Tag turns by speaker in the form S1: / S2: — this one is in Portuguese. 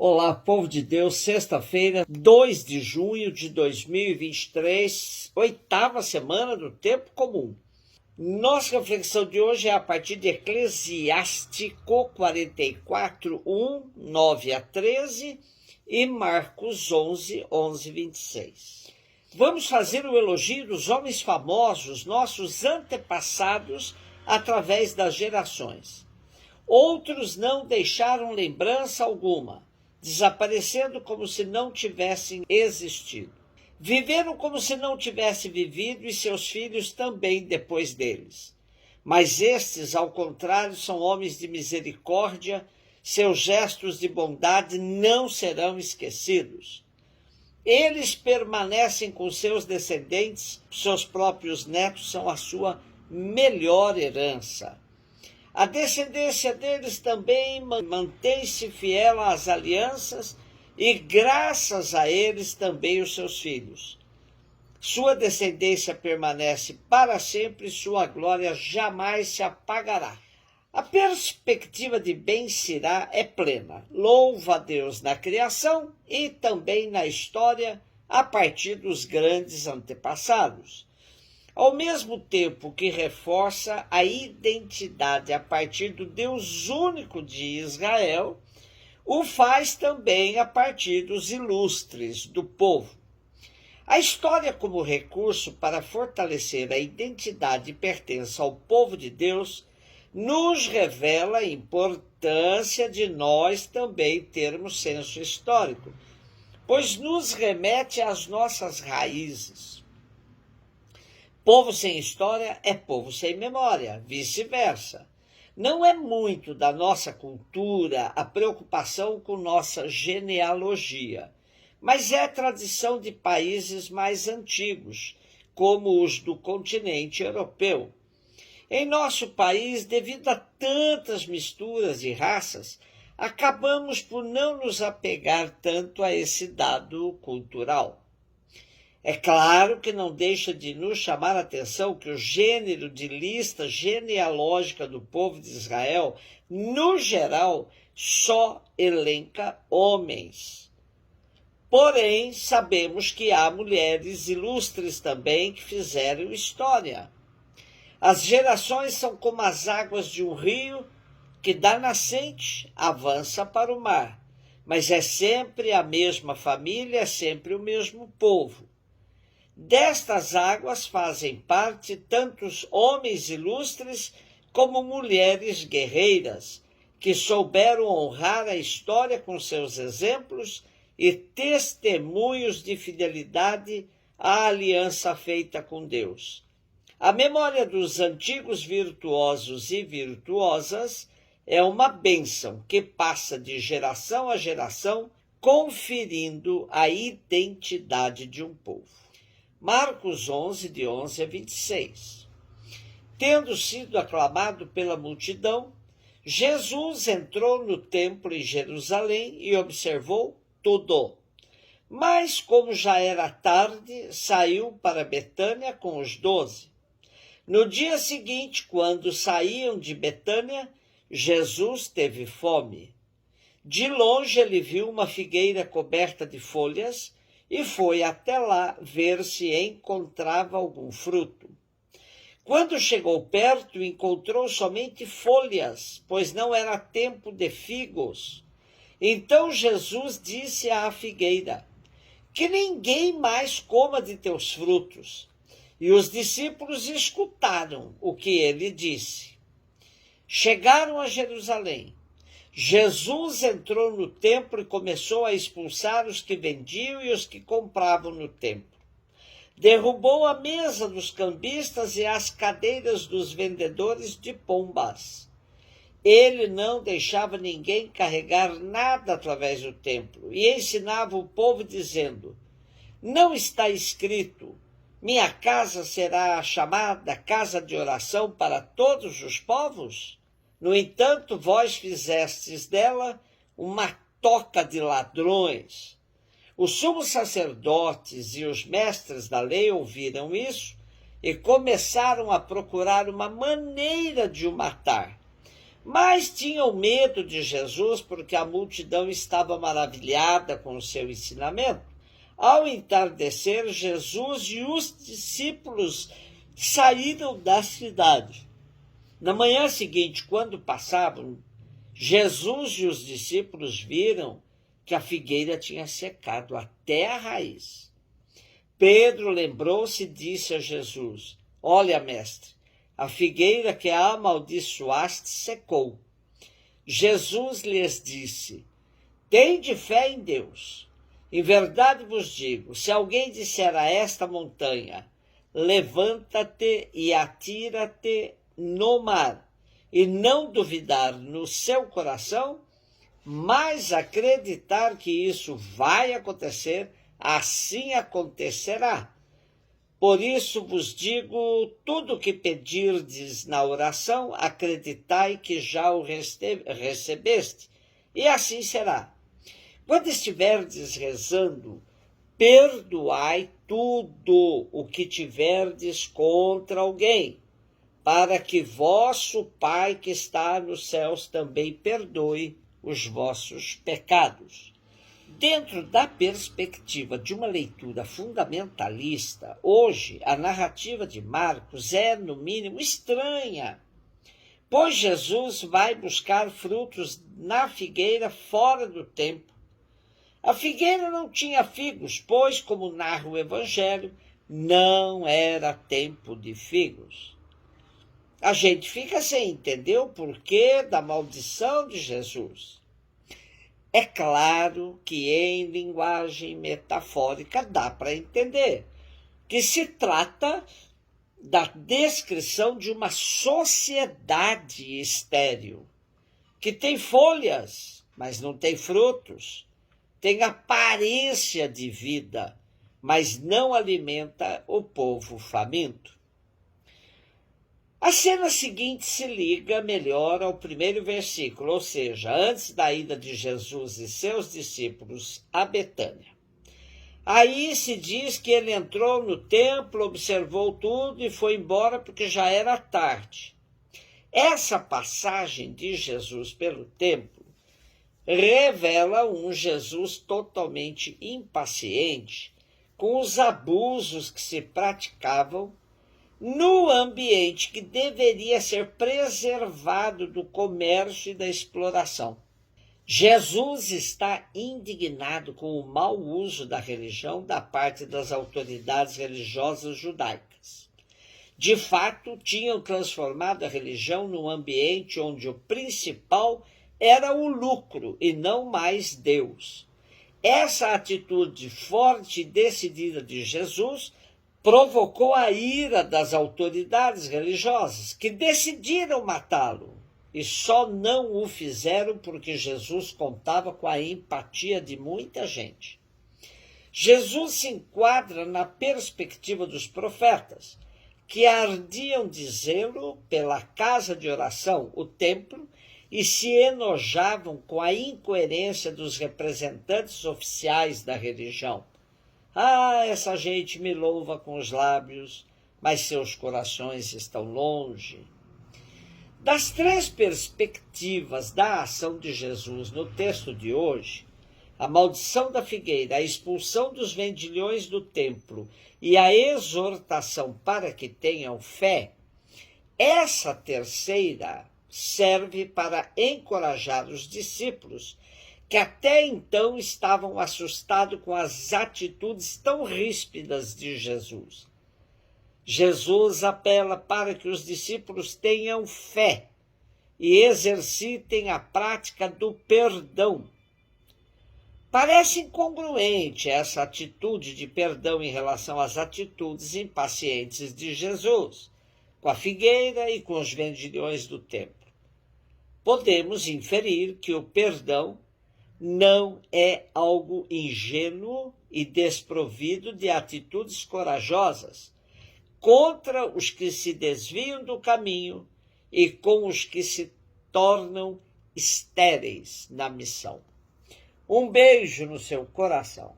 S1: Olá, povo de Deus, sexta-feira, 2 de junho de 2023, oitava semana do Tempo Comum. Nossa reflexão de hoje é a partir de Eclesiástico 44, 1, 9 a 13 e Marcos 11, 11, 26. Vamos fazer o elogio dos homens famosos, nossos antepassados, através das gerações. Outros não deixaram lembrança alguma, desaparecendo como se não tivessem existido. Viveram como se não tivessem vivido e seus filhos também depois deles. Mas estes, ao contrário, são homens de misericórdia, seus gestos de bondade não serão esquecidos. Eles permanecem com seus descendentes, seus próprios netos são a sua melhor herança. A descendência deles também mantém-se fiel às alianças e graças a eles também os seus filhos. Sua descendência permanece para sempre e sua glória jamais se apagará. A perspectiva de Ben-Sirá é plena. Louva a Deus na criação e também na história a partir dos grandes antepassados. Ao mesmo tempo que reforça a identidade a partir do Deus único de Israel, o faz também a partir dos ilustres do povo. A história como recurso para fortalecer a identidade e pertença ao povo de Deus nos revela a importância de nós também termos senso histórico, pois nos remete às nossas raízes. Povo sem história é povo sem memória, vice-versa. Não é muito da nossa cultura a preocupação com nossa genealogia, mas é tradição de países mais antigos, como os do continente europeu. Em nosso país, devido a tantas misturas de raças, acabamos por não nos apegar tanto a esse dado cultural. É claro que não deixa de nos chamar a atenção que o gênero de lista genealógica do povo de Israel, no geral, só elenca homens. Porém, sabemos que há mulheres ilustres também que fizeram história. As gerações são como as águas de um rio que da nascente avança para o mar, mas é sempre a mesma família, é sempre o mesmo povo. Destas águas fazem parte tantos homens ilustres como mulheres guerreiras, que souberam honrar a história com seus exemplos e testemunhos de fidelidade à aliança feita com Deus. A memória dos antigos virtuosos e virtuosas é uma bênção que passa de geração a geração, conferindo a identidade de um povo. Marcos 11, de 11 a 26. Tendo sido aclamado pela multidão, Jesus entrou no templo em Jerusalém e observou tudo. Mas, como já era tarde, saiu para Betânia com os 12. No dia seguinte, quando saíam de Betânia, Jesus teve fome. De longe ele viu uma figueira coberta de folhas e foi até lá ver se encontrava algum fruto. Quando chegou perto, encontrou somente folhas, pois não era tempo de figos. Então Jesus disse à figueira: que ninguém mais coma de teus frutos. E os discípulos escutaram o que ele disse. Chegaram a Jerusalém. Jesus entrou no templo e começou a expulsar os que vendiam e os que compravam no templo. Derrubou a mesa dos cambistas e as cadeiras dos vendedores de pombas. Ele não deixava ninguém carregar nada através do templo e ensinava o povo dizendo: não está escrito, minha casa será chamada casa de oração para todos os povos? No entanto, vós fizestes dela uma toca de ladrões. Os sumos sacerdotes e os mestres da lei ouviram isso e começaram a procurar uma maneira de o matar, Mas tinham medo de Jesus porque a multidão estava maravilhada com o seu ensinamento. Ao entardecer, Jesus e os discípulos saíram da cidade. Na manhã seguinte, quando passavam, Jesus e os discípulos viram que a figueira tinha secado até a raiz. Pedro lembrou-se e disse a Jesus: Olha, mestre, a figueira que amaldiçoaste secou. Jesus lhes disse: Tende fé em Deus. Em verdade vos digo, se alguém disser a esta montanha, levanta-te e atira-te no mar, e não duvidar no seu coração, mas acreditar que isso vai acontecer, assim acontecerá. Por isso vos digo, tudo o que pedirdes na oração, acreditai que já o recebeste, e assim será. Quando estiverdes rezando, perdoai tudo o que tiverdes contra alguém, para que vosso Pai que está nos céus também perdoe os vossos pecados. Dentro da perspectiva de uma leitura fundamentalista, hoje a narrativa de Marcos é, no mínimo, estranha, pois Jesus vai buscar frutos na figueira fora do tempo. A figueira não tinha figos, pois, como narra o Evangelho, não era tempo de figos. A gente fica sem entender o porquê da maldição de Jesus. É claro que em linguagem metafórica dá para entender que se trata da descrição de uma sociedade estéril, que tem folhas, mas não tem frutos, tem aparência de vida, mas não alimenta o povo faminto. A cena seguinte se liga melhor ao primeiro versículo, ou seja, antes da ida de Jesus e seus discípulos a Betânia. Aí se diz que ele entrou no templo, observou tudo e foi embora porque já era tarde. Essa passagem de Jesus pelo templo revela um Jesus totalmente impaciente com os abusos que se praticavam no ambiente que deveria ser preservado do comércio e da exploração. Jesus está indignado com o mau uso da religião da parte das autoridades religiosas judaicas. De fato, tinham transformado a religião num ambiente onde o principal era o lucro e não mais Deus. Essa atitude forte e decidida de Jesus provocou a ira das autoridades religiosas, que decidiram matá-lo, e só não o fizeram porque Jesus contava com a empatia de muita gente. Jesus se enquadra na perspectiva dos profetas, que ardiam de zelo pela casa de oração, o templo, e se enojavam com a incoerência dos representantes oficiais da religião. Ah, essa gente me louva com os lábios, mas seus corações estão longe. Das três perspectivas da ação de Jesus no texto de hoje, a maldição da figueira, a expulsão dos vendilhões do templo e a exortação para que tenham fé, essa terceira serve para encorajar os discípulos que até então estavam assustados com as atitudes tão ríspidas de Jesus. Jesus apela para que os discípulos tenham fé e exercitem a prática do perdão. Parece incongruente essa atitude de perdão em relação às atitudes impacientes de Jesus, com a figueira e com os vendilhões do templo. Podemos inferir que o perdão não é algo ingênuo e desprovido de atitudes corajosas contra os que se desviam do caminho e com os que se tornam estéreis na missão. Um beijo no seu coração.